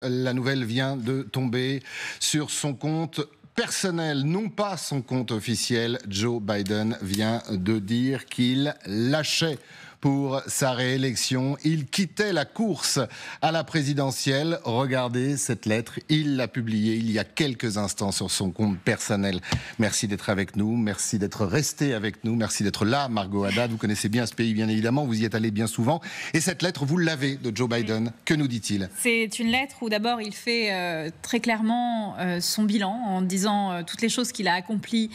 La nouvelle vient de tomber sur son compte personnel, non pas son compte officiel. Joe Biden vient de dire qu'il lâchait pour sa réélection. Il quittait la course à la présidentielle. Regardez cette lettre, il l'a publiée il y a quelques instants sur son compte personnel. Merci d'être avec nous, merci d'être resté avec nous, merci d'être là, Margot Haddad. Vous connaissez bien ce pays, bien évidemment, vous y êtes allé bien souvent. Et cette lettre, vous l'avez de Joe Biden. Que nous dit-il ? C'est une lettre où d'abord il fait très clairement son bilan en disant toutes les choses qu'il a accomplies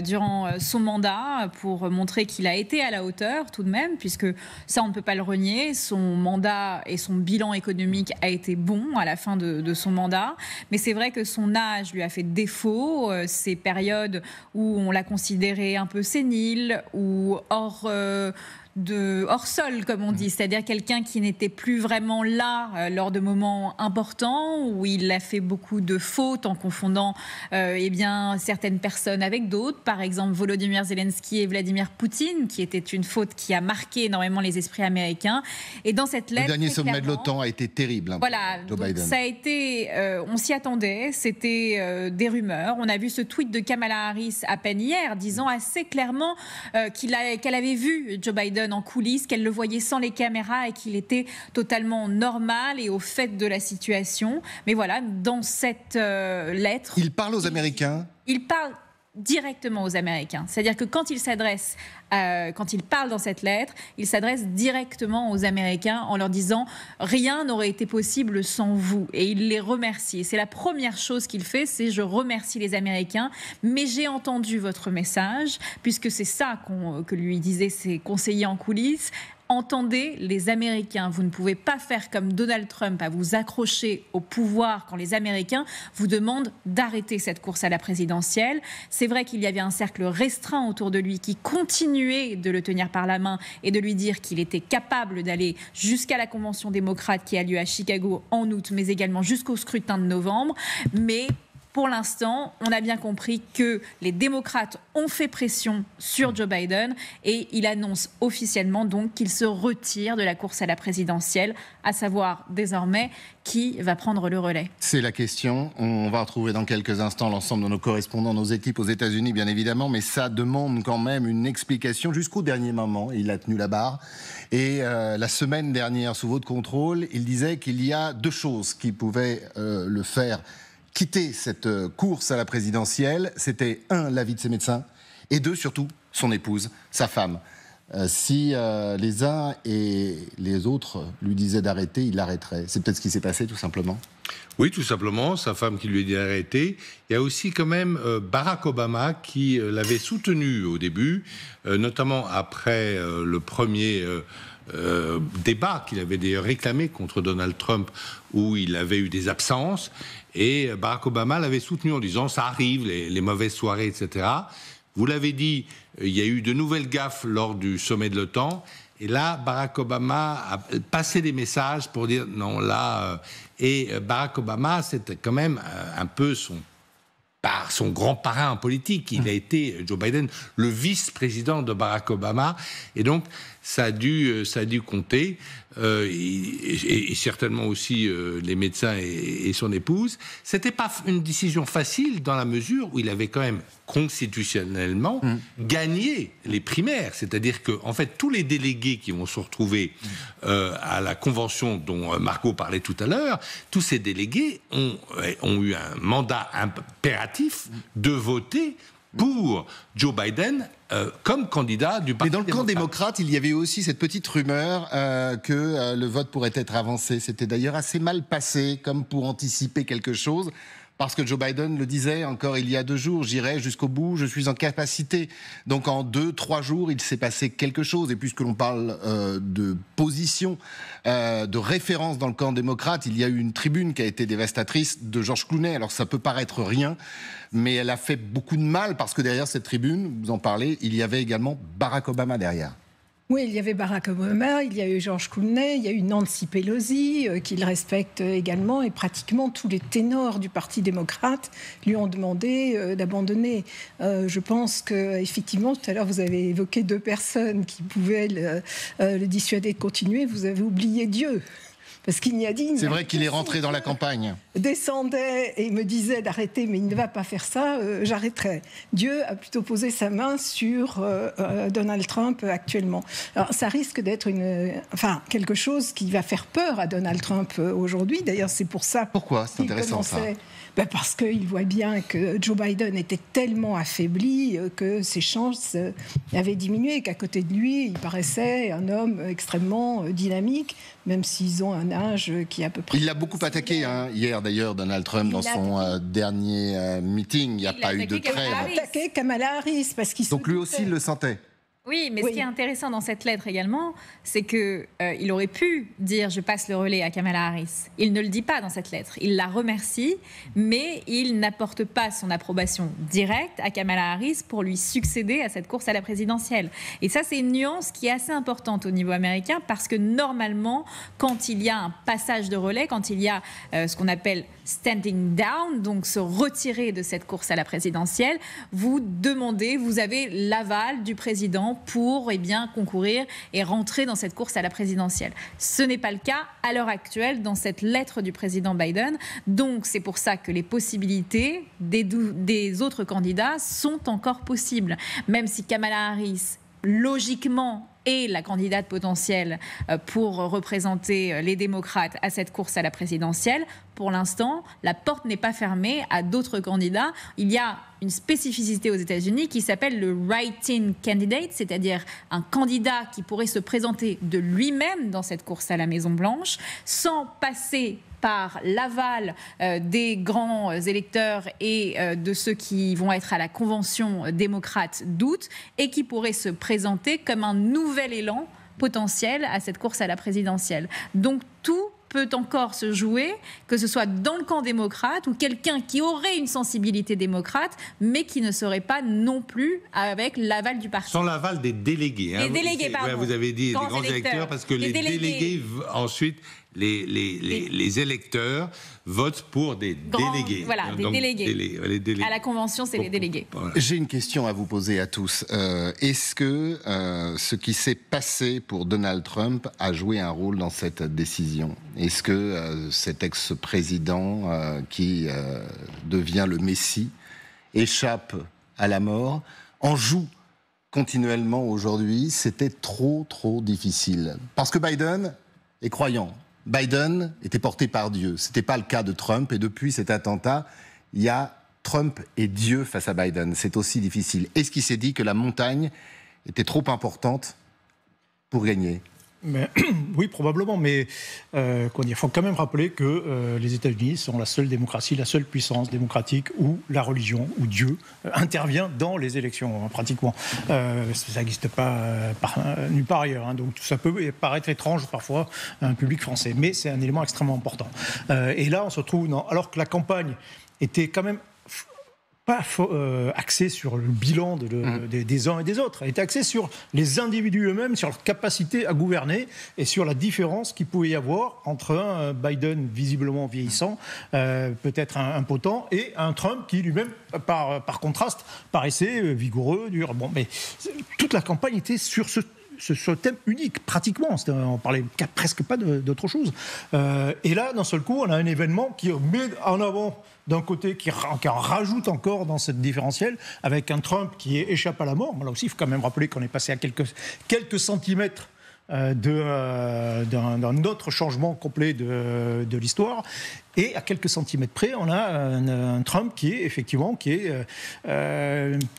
durant son mandat pour montrer qu'il a été à la hauteur tout de même, puisque ça on ne peut pas le renier. Son mandat et son bilan économique a été bon à la fin de son mandat, mais c'est vrai que son âge lui a fait défaut. Ces périodes où on l'a considéré un peu sénile ou hors sol, comme on dit, c'est-à-dire quelqu'un qui n'était plus vraiment là lors de moments importants, où il a fait beaucoup de fautes en confondant certaines personnes avec d'autres, par exemple Volodymyr Zelensky et Vladimir Poutine, qui était une faute qui a marqué énormément les esprits américains. Et dans cette lettre, le dernier sommet de l'OTAN a été terrible. Voilà, Joe Biden. Ça a été, on s'y attendait, c'était des rumeurs. On a vu ce tweet de Kamala Harris à peine hier, disant assez clairement qu'elle avait vu Joe Biden en coulisses, qu'elle le voyait sans les caméras et qu'il était totalement normal et au fait de la situation. Mais voilà, dans cette lettre... Il parle aux Américains ? Il parle directement aux Américains. C'est-à-dire que quand il parle dans cette lettre, il s'adresse directement aux Américains en leur disant « Rien n'aurait été possible sans vous ». Et il les remercie. Et c'est la première chose qu'il fait, c'est « Je remercie les Américains, mais j'ai entendu votre message », puisque c'est ça que lui disaient ses conseillers en coulisses. Entendez les Américains. Vous ne pouvez pas faire comme Donald Trump à vous accrocher au pouvoir quand les Américains vous demandent d'arrêter cette course à la présidentielle. C'est vrai qu'il y avait un cercle restreint autour de lui qui continuait de le tenir par la main et de lui dire qu'il était capable d'aller jusqu'à la convention démocrate qui a lieu à Chicago en août, mais également jusqu'au scrutin de novembre. Mais pour l'instant, on a bien compris que les démocrates ont fait pression sur Joe Biden et il annonce officiellement donc qu'il se retire de la course à la présidentielle, à savoir désormais qui va prendre le relais. C'est la question. On va retrouver dans quelques instants l'ensemble de nos correspondants, nos équipes aux États-Unis, bien évidemment, mais ça demande quand même une explication jusqu'au dernier moment. Il a tenu la barre. Et la semaine dernière, sous votre contrôle, il disait qu'il y a deux choses qui pouvaient le faire quitter cette course à la présidentielle. C'était un, l'avis de ses médecins, et deux, surtout, son épouse, sa femme. Si les uns et les autres lui disaient d'arrêter, il l'arrêterait. C'est peut-être ce qui s'est passé, tout simplement. Oui, tout simplement, sa femme qui lui a dit d'arrêter. Il y a aussi quand même Barack Obama qui l'avait soutenu au début, notamment après le premier débat qu'il avait d'ailleurs réclamé contre Donald Trump, où il avait eu des absences. Et Barack Obama l'avait soutenu en disant « ça arrive, les mauvaises soirées, etc. » Vous l'avez dit, il y a eu de nouvelles gaffes lors du sommet de l'OTAN. Et là, Barack Obama a passé des messages pour dire « non, là... » Et Barack Obama, c'était quand même un peu son grand parrain politique. Il a été, Joe Biden, le vice-président de Barack Obama. Et donc, ça a dû compter. Et certainement aussi les médecins et son épouse. C'était pas une décision facile dans la mesure où il avait quand même constitutionnellement gagné les primaires. C'est-à-dire que, en fait, tous les délégués qui vont se retrouver à la convention dont Margot parlait tout à l'heure, tous ces délégués ont eu un mandat impératif de voter pour Joe Biden comme candidat du Parti démocrate. Mais dans le camp démocrate, il y avait aussi cette petite rumeur que le vote pourrait être avancé. C'était d'ailleurs assez mal passé, comme pour anticiper quelque chose. Parce que Joe Biden le disait encore il y a 2 jours, j'irai jusqu'au bout, je suis en capacité. Donc en 2-3 jours, il s'est passé quelque chose. Et puisque l'on parle de position, de référence dans le camp démocrate, il y a eu une tribune qui a été dévastatrice de George Clooney. Alors ça peut paraître rien, mais elle a fait beaucoup de mal parce que derrière cette tribune, vous en parlez, il y avait également Barack Obama derrière. Oui, il y avait Barack Obama, il y a eu George Clooney, il y a eu Nancy Pelosi, qu'il respecte également, et pratiquement tous les ténors du Parti démocrate lui ont demandé d'abandonner. Je pense qu'effectivement, tout à l'heure, vous avez évoqué 2 personnes qui pouvaient le dissuader de continuer. Vous avez oublié Dieu. parce qu'il n'y a dit... C'est vrai qu'il est rentré dans la campagne. Descendait et me disait d'arrêter, mais il ne va pas faire ça, j'arrêterai. Dieu a plutôt posé sa main sur Donald Trump actuellement. Alors ça risque d'être quelque chose qui va faire peur à Donald Trump aujourd'hui. D'ailleurs, c'est pour ça... Pourquoi ? C'est intéressant ça. Parce qu'il voit bien que Joe Biden était tellement affaibli que ses chances avaient diminué, qu'à côté de lui, il paraissait un homme extrêmement dynamique, même s'ils ont un âge qui est à peu près... Il l'a beaucoup attaqué hier d'ailleurs, Donald Trump, dans son dernier meeting. Il n'y a pas eu de trêve. Il a attaqué Kamala Harris parce qu'il Donc lui aussi, il le sentait. Oui, mais ce qui est intéressant dans cette lettre également, c'est qu'il aurait pu dire « je passe le relais à Kamala Harris ». Il ne le dit pas dans cette lettre. Il la remercie, mais il n'apporte pas son approbation directe à Kamala Harris pour lui succéder à cette course à la présidentielle. Et ça, c'est une nuance qui est assez importante au niveau américain, parce que normalement, quand il y a un passage de relais, quand il y a ce qu'on appelle standing down, donc se retirer de cette course à la présidentielle, vous avez l'aval du président pour concourir et rentrer dans cette course à la présidentielle. Ce n'est pas le cas à l'heure actuelle dans cette lettre du président Biden. Donc c'est pour ça que les possibilités des autres candidats sont encore possibles. Même si Kamala Harris, logiquement, est la candidate potentielle pour représenter les démocrates à cette course à la présidentielle, pour l'instant, la porte n'est pas fermée à d'autres candidats. Il y a une spécificité aux États-Unis qui s'appelle le write-in candidate, c'est-à-dire un candidat qui pourrait se présenter de lui-même dans cette course à la Maison-Blanche, sans passer par l'aval des grands électeurs et de ceux qui vont être à la convention démocrate d'août, et qui pourrait se présenter comme un nouvel élan potentiel à cette course à la présidentielle. Donc tout peut encore se jouer, que ce soit dans le camp démocrate ou quelqu'un qui aurait une sensibilité démocrate, mais qui ne serait pas non plus avec l'aval du parti. Sans l'aval des délégués. Les délégués, pardon. Ouais, vous avez dit des grands électeurs, parce que les délégués, ensuite, les électeurs votent pour des délégués. Voilà, des délégués. À la convention, c'est les délégués. Voilà. J'ai une question à vous poser à tous. Est-ce que ce qui s'est passé pour Donald Trump a joué un rôle dans cette décision ? Est-ce que cet ex-président qui devient le Messie, échappe à la mort, en joue continuellement aujourd'hui ? C'était trop difficile. Parce que Biden est croyant. Biden était porté par Dieu. Ce n'était pas le cas de Trump. Et depuis cet attentat, il y a Trump et Dieu face à Biden. C'est aussi difficile. Est-ce qu'il s'est dit que la montagne était trop importante pour gagner ? Oui, probablement, mais il faut quand même rappeler que les États-Unis sont la seule démocratie, la seule puissance démocratique où la religion, où Dieu intervient dans les élections, pratiquement. Ça n'existe pas nulle part ailleurs, donc ça peut paraître étrange parfois à un public français, mais c'est un élément extrêmement important. Et là, on se retrouve, alors que la campagne était quand même pas axée sur le bilan des uns et des autres. Elle était axée sur les individus eux-mêmes, sur leur capacité à gouverner et sur la différence qu'il pouvait y avoir entre un Biden visiblement vieillissant, peut-être impotent, et un Trump qui lui-même, par contraste, paraissait vigoureux, dur. Bon, mais toute la campagne était sur ce thème unique, pratiquement. On parlait presque pas d'autre chose. Et là, d'un seul coup, on a un événement qui met en avant, d'un côté, qui en rajoute encore dans cette différentielle, avec un Trump qui échappe à la mort. Là aussi, il faut quand même rappeler qu'on est passé à quelques centimètres d'un autre changement complet de l'histoire. Et à quelques centimètres près, on a un Trump qui est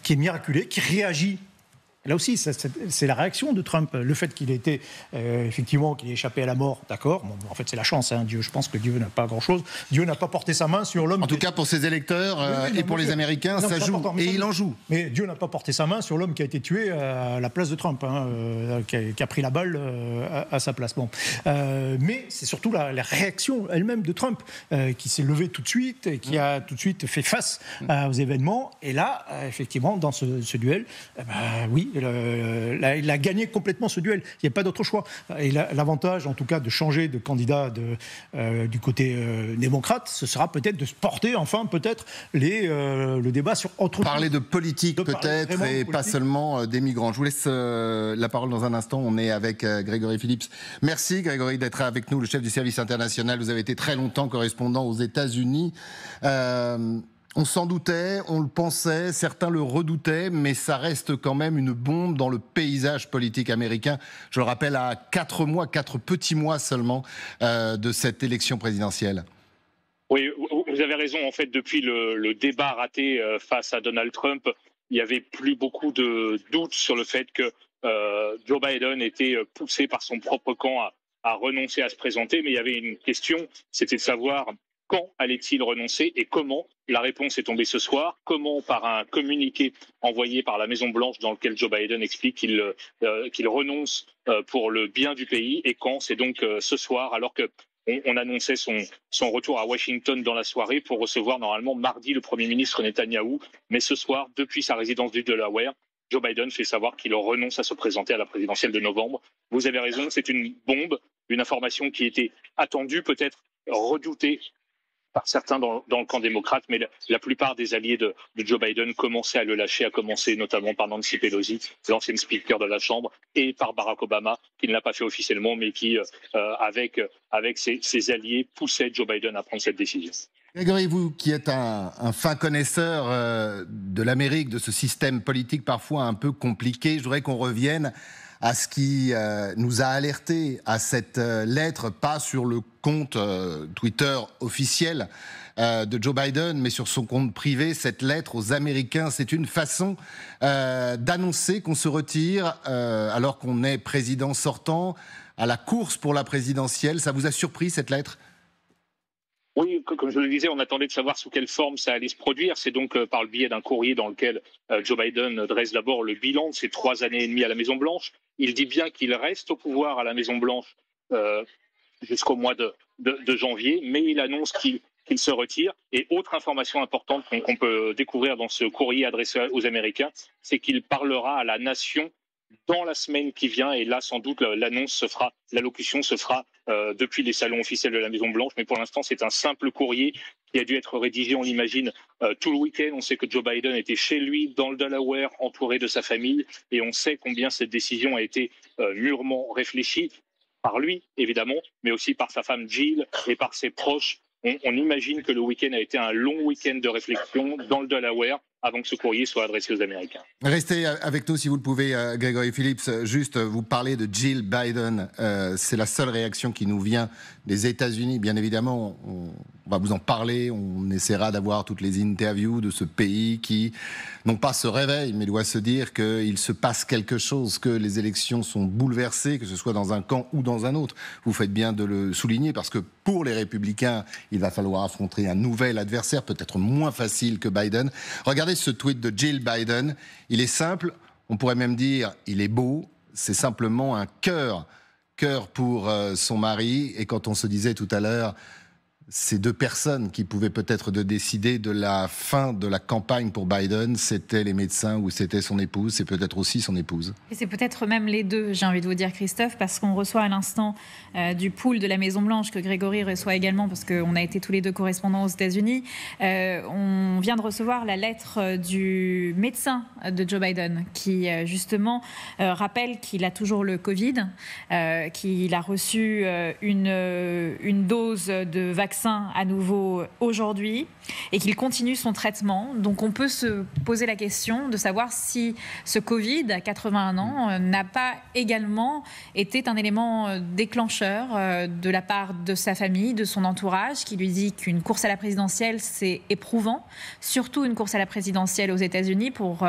miraculé, qui réagit. Là aussi, c'est la réaction de Trump. Le fait qu'il ait été, effectivement, qu'il ait échappé à la mort, d'accord. Bon, en fait, c'est la chance. Dieu, je pense que Dieu n'a pas grand-chose. Dieu n'a pas porté sa main sur l'homme. En tout cas, pour ses électeurs et pour les Américains, ça joue. Et il en joue. Mais Dieu n'a pas porté sa main sur l'homme qui a été tué à la place de Trump, qui a pris la balle à sa place. Bon. Mais c'est surtout la réaction elle-même de Trump qui s'est levé tout de suite et qui a tout de suite fait face aux événements. Et là, effectivement, dans ce duel, oui, Il a gagné complètement ce duel. Il n'y a pas d'autre choix. Et l'avantage, en tout cas, de changer de candidat du côté démocrate, ce sera peut-être de porter enfin peut-être le débat sur autre chose. Parler de politique peut-être et pas seulement des migrants. Je vous laisse la parole dans un instant. On est avec Grégory Phillips. Merci Grégory d'être avec nous, le chef du service international. Vous avez été très longtemps correspondant aux États-Unis. On s'en doutait, on le pensait, certains le redoutaient, mais ça reste quand même une bombe dans le paysage politique américain. Je le rappelle, à 4 petits mois seulement de cette élection présidentielle. Oui, vous avez raison. En fait, depuis le débat raté face à Donald Trump, il n'y avait plus beaucoup de doutes sur le fait que Joe Biden était poussé par son propre camp à renoncer à se présenter. Mais il y avait une question, c'était de savoir quand allait-il renoncer et comment. La réponse est tombée ce soir. Comment? Par un communiqué envoyé par la Maison-Blanche dans lequel Joe Biden explique qu'il renonce pour le bien du pays. Et quand? C'est donc ce soir, alors qu'on annonçait son retour à Washington dans la soirée pour recevoir normalement mardi le Premier ministre Netanyahou. Mais ce soir, depuis sa résidence du Delaware, Joe Biden fait savoir qu'il renonce à se présenter à la présidentielle de novembre. Vous avez raison, c'est une bombe, une information qui était attendue, peut-être redoutée par certains dans le camp démocrate, mais la plupart des alliés de Joe Biden commençaient à le lâcher, à commencer notamment par Nancy Pelosi, l'ancienne speaker de la Chambre, et par Barack Obama, qui ne l'a pas fait officiellement, mais qui, avec ses alliés, poussait Joe Biden à prendre cette décision. Grégory, vous qui êtes un fin connaisseur de l'Amérique, de ce système politique parfois un peu compliqué, je voudrais qu'on revienne à ce qui nous a alertés à cette lettre, pas sur le compte Twitter officiel de Joe Biden, mais sur son compte privé. Cette lettre aux Américains, c'est une façon d'annoncer qu'on se retire alors qu'on est président sortant à la course pour la présidentielle. Ça vous a surpris, cette lettre ? Oui, comme je le disais, on attendait de savoir sous quelle forme ça allait se produire. C'est donc par le biais d'un courrier dans lequel Joe Biden dresse d'abord le bilan de ses 3 années et demie à la Maison-Blanche. Il dit bien qu'il reste au pouvoir à la Maison-Blanche jusqu'au mois de janvier, mais il annonce qu'il se retire. Et autre information importante qu'on peut découvrir dans ce courrier adressé aux Américains, c'est qu'il parlera à la nation dans la semaine qui vient. Et là, sans doute, l'allocution se fera depuis les salons officiels de la Maison-Blanche. Mais pour l'instant, c'est un simple courrier qui a dû être rédigé, on l'imagine, tout le week-end. On sait que Joe Biden était chez lui, dans le Delaware, entouré de sa famille. Et on sait combien cette décision a été mûrement réfléchie par lui, évidemment, mais aussi par sa femme Jill et par ses proches. On imagine que le week-end a été un long week-end de réflexion dans le Delaware avant que ce courrier soit adressé aux Américains. Restez avec nous si vous le pouvez, Grégory Phillips. Juste, vous parlez de Jill Biden. C'est la seule réaction qui nous vient des États-Unis. Bien évidemment, on va vous en parler. On essaiera d'avoir toutes les interviews de ce pays qui, non pas se réveille, mais doit se dire qu'il se passe quelque chose, que les élections sont bouleversées, que ce soit dans un camp ou dans un autre. Vous faites bien de le souligner parce que pour les Républicains, il va falloir affronter un nouvel adversaire, peut-être moins facile que Biden. Regardez ce tweet de Jill Biden. Il est simple, on pourrait même dire il est beau. C'est simplement un cœur pour son mari. Et quand on se disait tout à l'heure, ces 2 personnes qui pouvaient peut-être décider de la fin de la campagne pour Biden, c'était les médecins ou c'était son épouse, c'est peut-être aussi son épouse. Et c'est peut-être même les deux, j'ai envie de vous dire, Christophe, parce qu'on reçoit à l'instant du pool de la Maison-Blanche, que Grégory reçoit également, parce qu'on a été tous les deux correspondants aux États-Unis. On vient de recevoir la lettre du médecin de Joe Biden, qui justement rappelle qu'il a toujours le Covid, qu'il a reçu une dose de vaccin à nouveau aujourd'hui et qu'il continue son traitement. Donc on peut se poser la question de savoir si ce Covid à 81 ans n'a pas également été un élément déclencheur de la part de sa famille, de son entourage, qui lui dit qu'une course à la présidentielle, c'est éprouvant, surtout une course à la présidentielle aux États-Unis, pour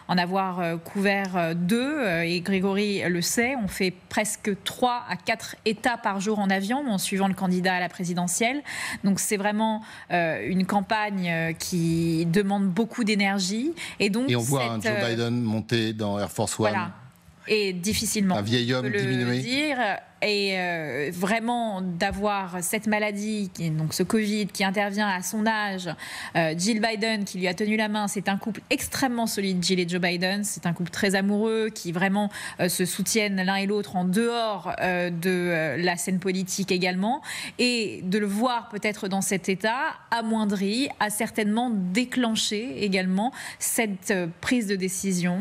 en avoir couvert 2, et Grégory le sait, on fait presque 3 à 4 États par jour en avion en suivant le candidat à la présidentielle. Donc c'est vraiment une campagne qui demande beaucoup d'énergie. Et on voit un Joe Biden monter dans Air Force One. Voilà. Et difficilement. Un vieil homme diminué. et vraiment d'avoir cette maladie, donc ce Covid qui intervient à son âge, Jill Biden qui lui a tenu la main, c'est un couple extrêmement solide, Jill et Joe Biden, c'est un couple très amoureux qui vraiment se soutiennent l'un et l'autre en dehors de la scène politique également, et de le voir peut-être dans cet état amoindri a certainement déclenché également cette prise de décision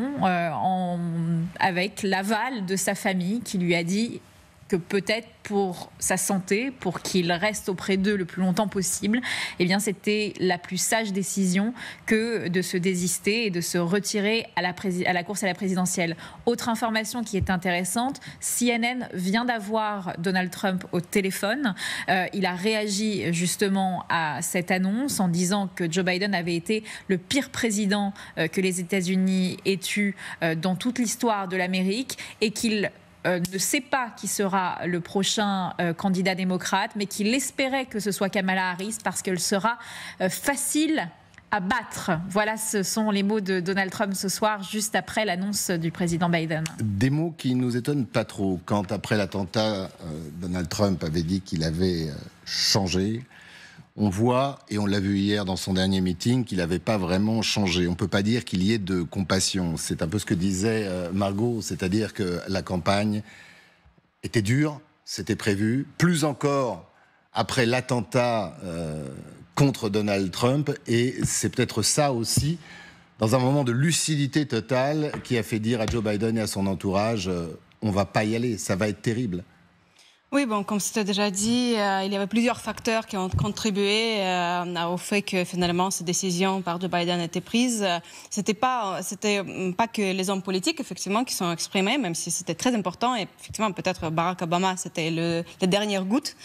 avec l'aval de sa famille qui lui a dit que peut-être pour sa santé, pour qu'il reste auprès d'eux le plus longtemps possible, eh bien c'était la plus sage décision que de se désister et de se retirer à la course à la présidentielle. Autre information qui est intéressante, CNN vient d'avoir Donald Trump au téléphone. Il a réagi justement à cette annonce en disant que Joe Biden avait été le pire président que les États-Unis aient eu dans toute l'histoire de l'Amérique et qu'il ne sait pas qui sera le prochain candidat démocrate, mais qu'il espérait que ce soit Kamala Harris parce qu'elle sera facile à battre. Voilà, ce sont les mots de Donald Trump ce soir, juste après l'annonce du président Biden. Des mots qui ne nous étonnent pas trop. Quand, après l'attentat, Donald Trump avait dit qu'il avait changé, on voit, et on l'a vu hier dans son dernier meeting, qu'il n'avait pas vraiment changé. On ne peut pas dire qu'il y ait de compassion. C'est un peu ce que disait Margot, c'est-à-dire que la campagne était dure, c'était prévu. Plus encore après l'attentat contre Donald Trump. Et c'est peut-être ça aussi, dans un moment de lucidité totale, qui a fait dire à Joe Biden et à son entourage on ne va pas y aller, ça va être terrible. Oui, bon, comme c'était déjà dit, il y avait plusieurs facteurs qui ont contribué au fait que finalement cette décision par Joe Biden a été prise. C'était pas que les hommes politiques effectivement qui sont exprimés, même si c'était très important. Et effectivement, peut-être Barack Obama, c'était la dernière goutte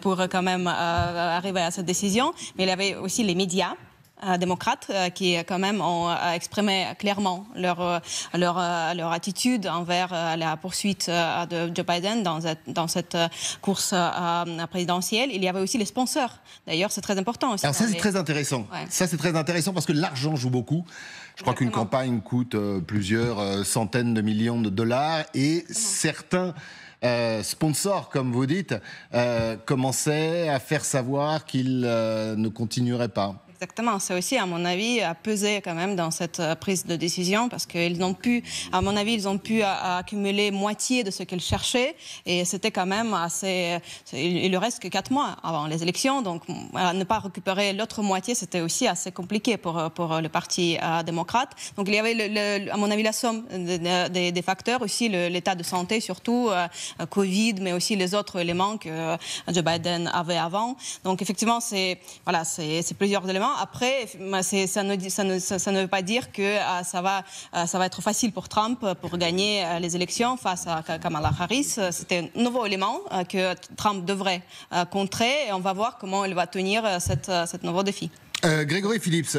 pour quand même arriver à cette décision. Mais il y avait aussi les médias démocrates qui quand même ont exprimé clairement leur attitude envers la poursuite de Joe Biden dans cette course présidentielle. Il y avait aussi les sponsors. D'ailleurs, c'est très important aussi. Alors ça, c'est très intéressant. Ouais. Ça, c'est très intéressant parce que l'argent joue beaucoup. Je crois qu'une campagne coûte plusieurs centaines de millions de dollars et certains sponsors, comme vous dites, commençaient à faire savoir qu'ils ne continueraient pas. Exactement, c'est aussi, à mon avis, à peser quand même dans cette prise de décision parce qu'ils n'ont pu, à mon avis, ils ont pu accumuler moitié de ce qu'ils cherchaient et c'était quand même assez. Il ne reste que 4 mois avant les élections, donc ne pas récupérer l'autre moitié, c'était aussi assez compliqué pour le Parti démocrate. Donc il y avait, à mon avis, la somme des facteurs, aussi l'état de santé, surtout Covid, mais aussi les autres éléments que Joe Biden avait avant. Donc effectivement, c'est plusieurs éléments. Après, ça ne veut pas dire que ça va être facile pour Trump pour gagner les élections face à Kamala Harris. C'était un nouveau élément que Trump devrait contrer et on va voir comment il va tenir cet nouveau défi. Grégory Phillips,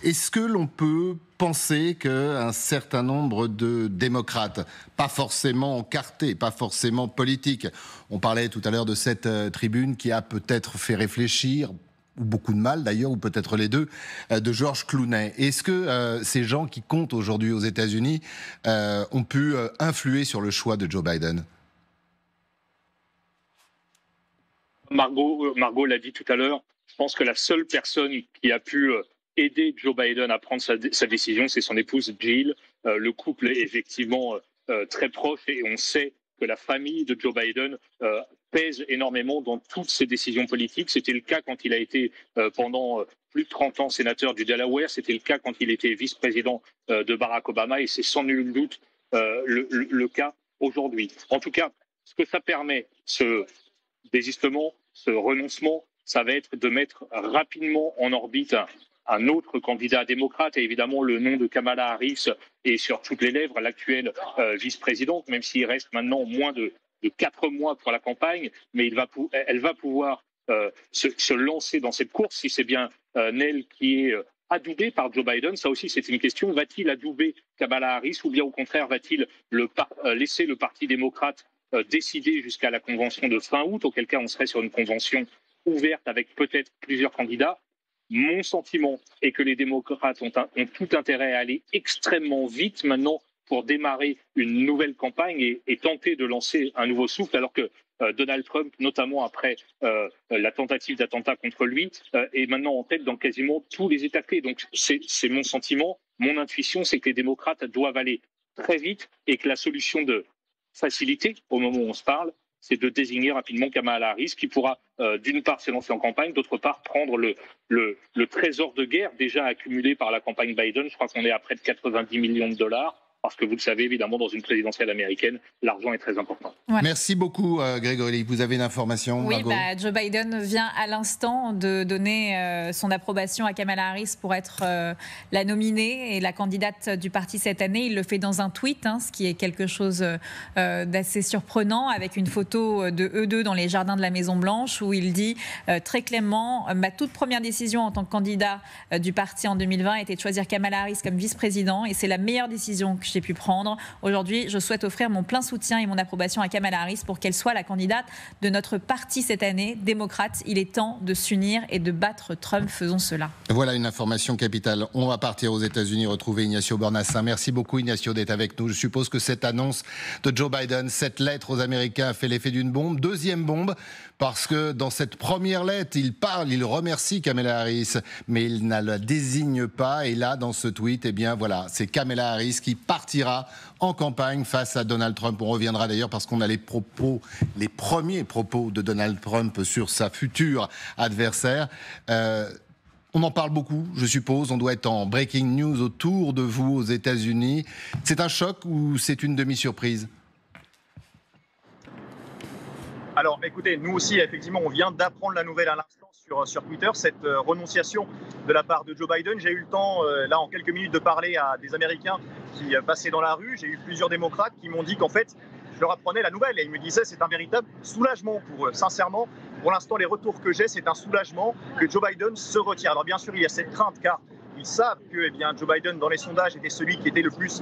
est-ce que l'on peut penser qu'un certain nombre de démocrates, pas forcément encartés, pas forcément politiques, on parlait tout à l'heure de cette tribune qui a peut-être fait réfléchir, ou beaucoup de mal d'ailleurs, ou peut-être les deux, de George Clooney. Est-ce que ces gens qui comptent aujourd'hui aux États-Unis ont pu influer sur le choix de Joe Biden ? Margot l'a dit tout à l'heure, je pense que la seule personne qui a pu aider Joe Biden à prendre sa décision, c'est son épouse Jill. Le couple est effectivement très proche et on sait que la famille de Joe Biden pèse énormément dans toutes ses décisions politiques. C'était le cas quand il a été pendant plus de 30 ans sénateur du Delaware. C'était le cas quand il était vice-président de Barack Obama et c'est sans nul doute le cas aujourd'hui. En tout cas, ce que ça permet, ce désistement, ce renoncement, ça va être de mettre rapidement en orbite un autre candidat démocrate et évidemment le nom de Kamala Harris est sur toutes les lèvres, l'actuelle vice-présidente, même s'il reste maintenant moins de 4 mois pour la campagne, mais elle va pouvoir se lancer dans cette course si c'est bien elle qui est adoubée par Joe Biden. Ça aussi, c'est une question. Va-t-il adouber Kamala Harris ou bien au contraire va-t-il laisser le Parti démocrate décider jusqu'à la convention de fin août, auquel cas on serait sur une convention ouverte avec peut-être plusieurs candidats. Mon sentiment est que les démocrates ont tout intérêt à aller extrêmement vite maintenant pour démarrer une nouvelle campagne et tenter de lancer un nouveau souffle, alors que Donald Trump, notamment après la tentative d'attentat contre lui, est maintenant en tête dans quasiment tous les États clés. Donc c'est mon sentiment, mon intuition, c'est que les démocrates doivent aller très vite et que la solution de facilité, au moment où on se parle, c'est de désigner rapidement Kamala Harris, qui pourra d'une part s'élancer en campagne, d'autre part prendre le trésor de guerre déjà accumulé par la campagne Biden. Je crois qu'on est à près de 90 millions de dollars. Parce que vous le savez, évidemment, dans une présidentielle américaine, l'argent est très important. Ouais. Merci beaucoup, Grégory. Vous avez une information, Oui, Margot? Joe Biden vient à l'instant de donner son approbation à Kamala Harris pour être la nominée et la candidate du parti cette année. Il le fait dans un tweet, ce qui est quelque chose d'assez surprenant, avec une photo de eux deux dans les jardins de la Maison-Blanche, où il dit très clairement « Ma toute première décision en tant que candidat du parti en 2020 était de choisir Kamala Harris comme vice-président, et c'est la meilleure décision que j'ai pu prendre. Aujourd'hui, je souhaite offrir mon plein soutien et mon approbation à Kamala Harris pour qu'elle soit la candidate de notre parti cette année, démocrate. Il est temps de s'unir et de battre Trump. Faisons cela. » Voilà une information capitale. On va partir aux États-Unis retrouver Ignacio Bornassin. Merci beaucoup, Ignacio, d'être avec nous. Je suppose que cette annonce de Joe Biden, cette lettre aux Américains, a fait l'effet d'une bombe. Deuxième bombe, parce que dans cette première lettre, il remercie Kamala Harris, mais il ne la désigne pas. Et là, dans ce tweet, eh bien voilà, c'est Kamala Harris qui partira en campagne face à Donald Trump. On reviendra d'ailleurs parce qu'on a les premiers propos de Donald Trump sur sa future adversaire. On en parle beaucoup, je suppose. On doit être en breaking news autour de vous aux États-Unis. C'est un choc ou c'est une demi-surprise ? Alors, écoutez, nous aussi, effectivement, on vient d'apprendre la nouvelle à l'instant sur Twitter, cette renonciation de la part de Joe Biden. J'ai eu le temps, là, en quelques minutes, de parler à des Américains qui passaient dans la rue. J'ai eu plusieurs démocrates qui m'ont dit qu'en fait, je leur apprenais la nouvelle et ils me disaient c'est un véritable soulagement pour eux. Sincèrement, pour l'instant, les retours que j'ai, c'est un soulagement que Joe Biden se retire. Alors, bien sûr, il y a cette crainte car ils savent que Joe Biden, dans les sondages, était celui qui était le plus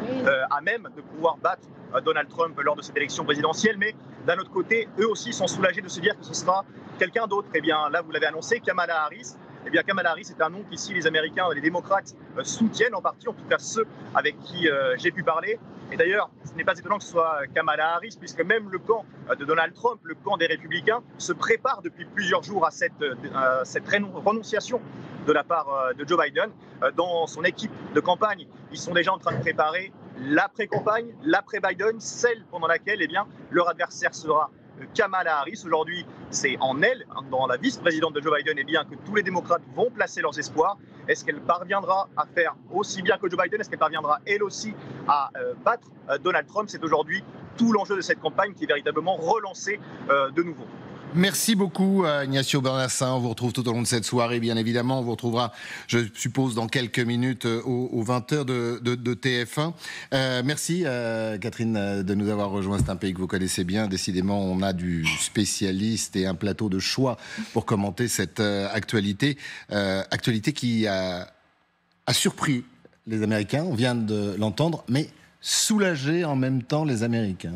à même de pouvoir battre Donald Trump lors de cette élection présidentielle. Mais d'un autre côté, eux aussi sont soulagés de se dire que ce sera quelqu'un d'autre. Eh bien, là, vous l'avez annoncé, Kamala Harris. Eh bien, Kamala Harris est un nom qu'ici, les Américains, les démocrates soutiennent en partie, en tout cas ceux avec qui j'ai pu parler. Et d'ailleurs, ce n'est pas étonnant que ce soit Kamala Harris, puisque même le camp de Donald Trump, le camp des Républicains, se prépare depuis plusieurs jours à cette renonciation de la part de Joe Biden. Dans son équipe de campagne, ils sont déjà en train de préparer l'après-campagne, l'après-Biden, celle pendant laquelle leur adversaire sera Kamala Harris. Aujourd'hui, c'est en elle, dans la vice-présidente de Joe Biden, que tous les démocrates vont placer leurs espoirs. Est-ce qu'elle parviendra à faire aussi bien que Joe Biden? Est-ce qu'elle parviendra, elle aussi, à battre Donald Trump? C'est aujourd'hui tout l'enjeu de cette campagne qui est véritablement relancée de nouveau. Merci beaucoup, Ignacio Bornassin. On vous retrouve tout au long de cette soirée, bien évidemment. On vous retrouvera, je suppose, dans quelques minutes aux 20h de TF1. Merci, Catherine, de nous avoir rejoints. C'est un pays que vous connaissez bien. Décidément, on a du spécialiste et un plateau de choix pour commenter cette actualité. Actualité qui a surpris les Américains, on vient de l'entendre, mais soulagé en même temps les Américains.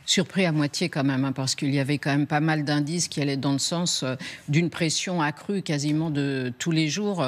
Surpris à moitié quand même, parce qu'il y avait quand même pas mal d'indices qui allaient dans le sens d'une pression accrue quasiment de tous les jours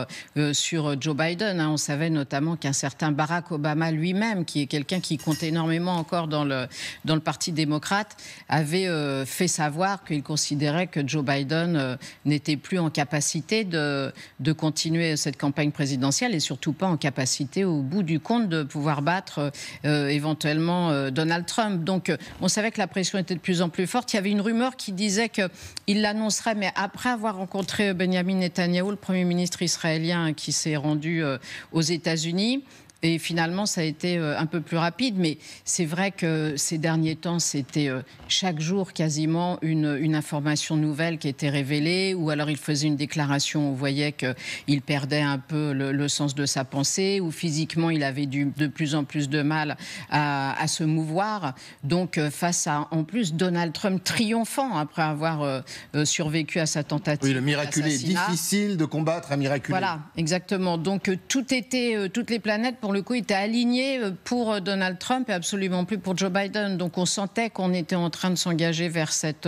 sur Joe Biden. On savait notamment qu'un certain Barack Obama lui-même, qui est quelqu'un qui compte énormément encore dans le Parti démocrate, avait fait savoir qu'il considérait que Joe Biden n'était plus en capacité de continuer cette campagne présidentielle et surtout pas en capacité, au bout du compte, de pouvoir battre éventuellement Donald Trump. Donc on savait que la pression était de plus en plus forte. Il y avait une rumeur qui disait qu'il l'annoncerait, mais après avoir rencontré Benjamin Netanyahou, le Premier ministre israélien qui s'est rendu aux États-Unis. Et finalement, ça a été un peu plus rapide. Mais c'est vrai que ces derniers temps, c'était chaque jour quasiment une information nouvelle qui était révélée. Ou alors il faisait une déclaration, on voyait qu'il perdait un peu le sens de sa pensée. Ou physiquement, il avait de plus en plus de mal à se mouvoir. Donc face à, en plus, Donald Trump triomphant après avoir survécu à sa tentative. Oui, le miraculé. Difficile de combattre un miraculé. Voilà, exactement. Donc toutes les planètes pour pour le coup, était aligné pour Donald Trump et absolument plus pour Joe Biden. Donc on sentait qu'on était en train de s'engager vers cette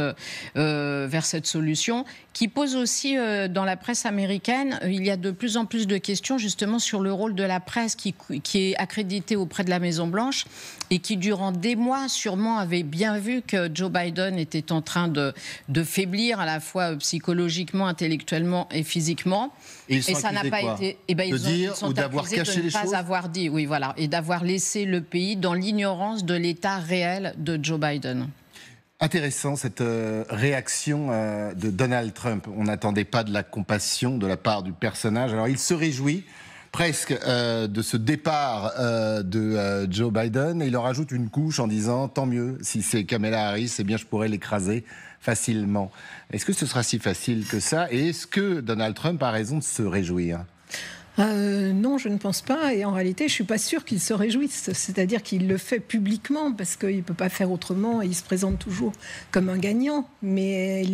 solution qui pose aussi, dans la presse américaine, il y a de plus en plus de questions justement sur le rôle de la presse qui est accréditée auprès de la Maison-Blanche et qui, durant des mois, sûrement avait bien vu que Joe Biden était en train de faiblir à la fois psychologiquement, intellectuellement et physiquement. Et ça n'a pas été... de dire ou d'avoir caché les choses. De ne pas avoir dit, oui, voilà, et d'avoir laissé le pays dans l'ignorance de l'état réel de Joe Biden. Intéressant cette réaction de Donald Trump. On n'attendait pas de la compassion de la part du personnage. Alors il se réjouit presque de ce départ de Joe Biden et il en rajoute une couche en disant tant mieux, si c'est Kamala Harris, eh bien je pourrais l'écraser facilement. Est-ce que ce sera si facile que ça et est-ce que Donald Trump a raison de se réjouir ? Non, je ne pense pas. Et en réalité, je ne suis pas sûre qu'il se réjouisse. C'est-à-dire qu'il le fait publiquement parce qu'il ne peut pas faire autrement et il se présente toujours comme un gagnant. Mais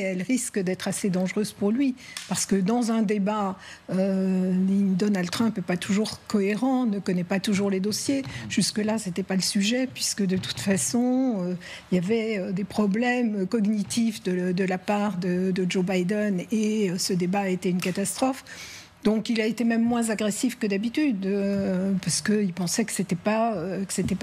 elle risque d'être assez dangereuse pour lui. Parce que dans un débat, Donald Trump n'est pas toujours cohérent, ne connaît pas toujours les dossiers. Jusque-là, ce n'était pas le sujet puisque de toute façon, il y avait des problèmes cognitifs de la part de Joe Biden et ce débat a été une catastrophe. Donc il a été même moins agressif que d'habitude parce qu'il pensait que c'était pas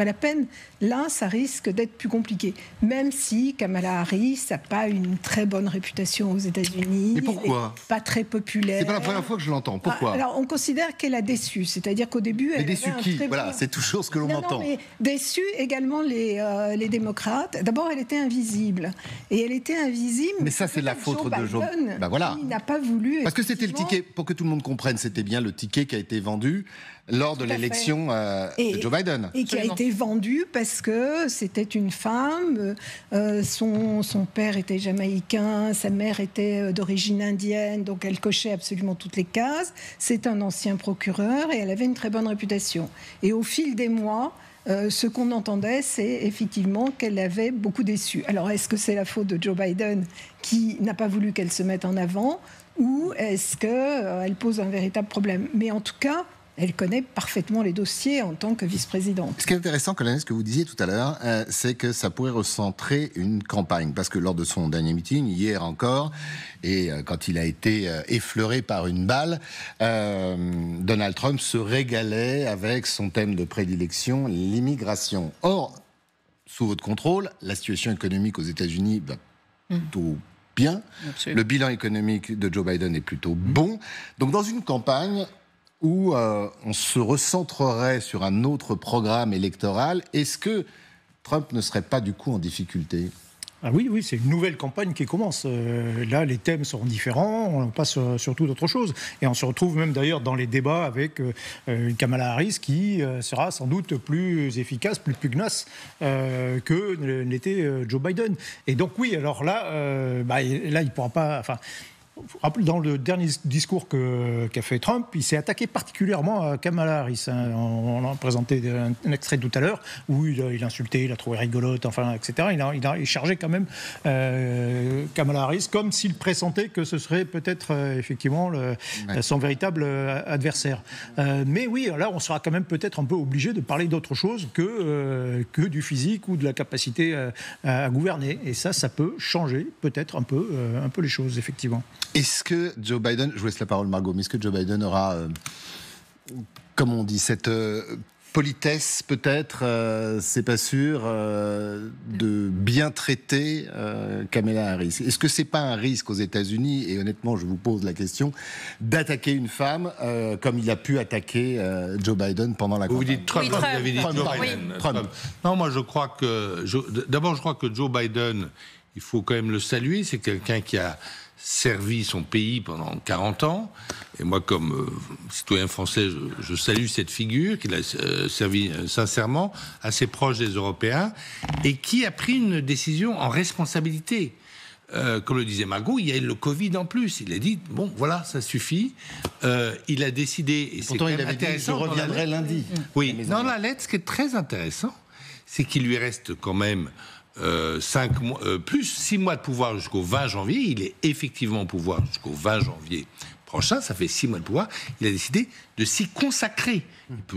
la peine. Là, ça risque d'être plus compliqué. Même si Kamala Harris n'a pas une très bonne réputation aux États-Unis. Mais pourquoi ? Pas très populaire. C'est pas la première fois que je l'entends. Pourquoi ? Alors on considère qu'elle a déçu, c'est-à-dire qu'au début, elle déçu avait qui ? Voilà, c'est toujours ce que l'on entend. Non, mais déçu également les démocrates. D'abord, elle était invisible et elle était invisible. Mais ça, c'est la faute de Joe Biden. Ben voilà. Il n'a pas voulu. Parce que c'était le ticket pour que tout le monde comprenne, c'était bien le ticket qui a été vendu lors de l'élection de Joe Biden. Et qui a été vendu parce que c'était une femme, son père était jamaïcain, sa mère était d'origine indienne, donc elle cochait absolument toutes les cases. C'est un ancien procureur et elle avait une très bonne réputation. Et au fil des mois, ce qu'on entendait, c'est effectivement qu'elle avait beaucoup déçu. Alors, est-ce que c'est la faute de Joe Biden qui n'a pas voulu qu'elle se mette en avant ou est-ce qu'elle pose un véritable problème ? Mais en tout cas, elle connaît parfaitement les dossiers en tant que vice-présidente. Ce qui est intéressant, Colonel, ce que vous disiez tout à l'heure, c'est que ça pourrait recentrer une campagne. Parce que lors de son dernier meeting, hier encore, et quand il a été effleuré par une balle, Donald Trump se régalait avec son thème de prédilection, l'immigration. Or, sous votre contrôle, la situation économique aux États-Unis va plutôt bien. Absolument. Le bilan économique de Joe Biden est plutôt bon. Donc, dans une campagne où on se recentrerait sur un autre programme électoral, est-ce que Trump ne serait pas du coup en difficulté ? Ah oui, c'est une nouvelle campagne qui commence. Là, les thèmes sont différents, on passe surtout d'autres choses. Et on se retrouve même d'ailleurs dans les débats avec Kamala Harris qui sera sans doute plus efficace, plus pugnace que n'était Joe Biden. Et donc oui, alors là, là il ne pourra pas... Dans le dernier discours qu'a fait Trump, il s'est attaqué particulièrement à Kamala Harris. On a présenté un extrait tout à l'heure où il insultait, il a trouvé rigolote, etc. Il chargeait quand même Kamala Harris comme s'il pressentait que ce serait peut-être effectivement son véritable adversaire. Mais oui, là, on sera quand même peut-être un peu obligé de parler d'autre chose que du physique ou de la capacité à gouverner. Et ça peut changer peut-être un peu les choses, effectivement. Est-ce que Joe Biden, je vous laisse la parole Margot, mais est-ce que Joe Biden aura, comme on dit, cette politesse peut-être, c'est pas sûr, de bien traiter Kamala Harris ? Est-ce que c'est pas un risque aux États-Unis, et honnêtement je vous pose la question, d'attaquer une femme comme il a pu attaquer Joe Biden pendant la campagne ? Vous dites Trump, vous avez dit Joe Biden. Trump. Non, moi je crois que... D'abord je crois que Joe Biden, il faut quand même le saluer, c'est quelqu'un qui a servi son pays pendant 40 ans. Et moi, comme citoyen français, je salue cette figure qu'il a servi sincèrement, assez proche des Européens, et qui a pris une décision en responsabilité. Comme le disait Margot, il y a eu le Covid en plus. Il a dit, bon, voilà, ça suffit. Il a décidé... Et pourtant, il avait dit, je reviendrai lundi. Oui, dans la lettre, ce qui est très intéressant, c'est qu'il lui reste quand même... 5 mois, plus 6 mois de pouvoir jusqu'au 20 janvier. Il est effectivement au pouvoir jusqu'au 20 janvier prochain, ça fait 6 mois de pouvoir, il a décidé de s'y consacrer.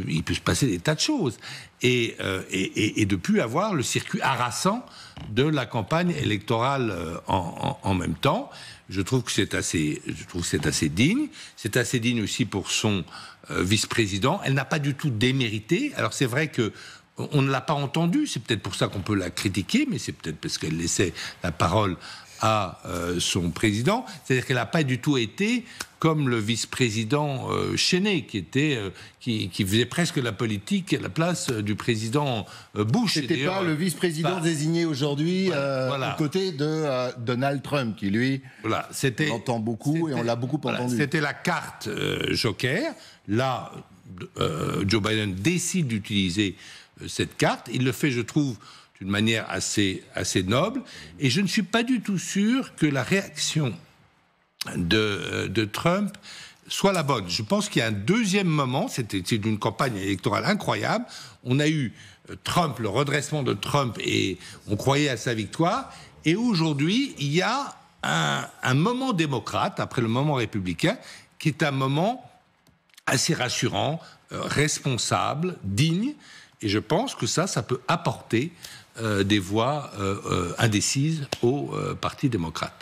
Il peut se passer des tas de choses. Et de plus avoir le circuit harassant de la campagne électorale en même temps. Je trouve que c'est assez digne. C'est assez digne aussi pour son vice-président. Elle n'a pas du tout démérité. Alors c'est vrai que on ne l'a pas entendue. C'est peut-être pour ça qu'on peut la critiquer, mais c'est peut-être parce qu'elle laissait la parole à son président. C'est-à-dire qu'elle n'a pas du tout été comme le vice-président Cheney, qui faisait presque la politique à la place du président Bush. C'était pas le vice-président désigné aujourd'hui aux côtés de Donald Trump, qui lui, on l'entend beaucoup et on l'a beaucoup entendu. C'était la carte joker. Là, Joe Biden décide d'utiliser cette carte. Il le fait, je trouve, d'une manière assez noble. Et je ne suis pas du tout sûr que la réaction de Trump soit la bonne. Je pense qu'il y a un deuxième moment, c'est une campagne électorale incroyable. On a eu Trump, le redressement de Trump, et on croyait à sa victoire. Et aujourd'hui, il y a un moment démocrate, après le moment républicain, qui est un moment assez rassurant, responsable, digne. Et je pense que ça peut apporter des voix indécises au Parti démocrate.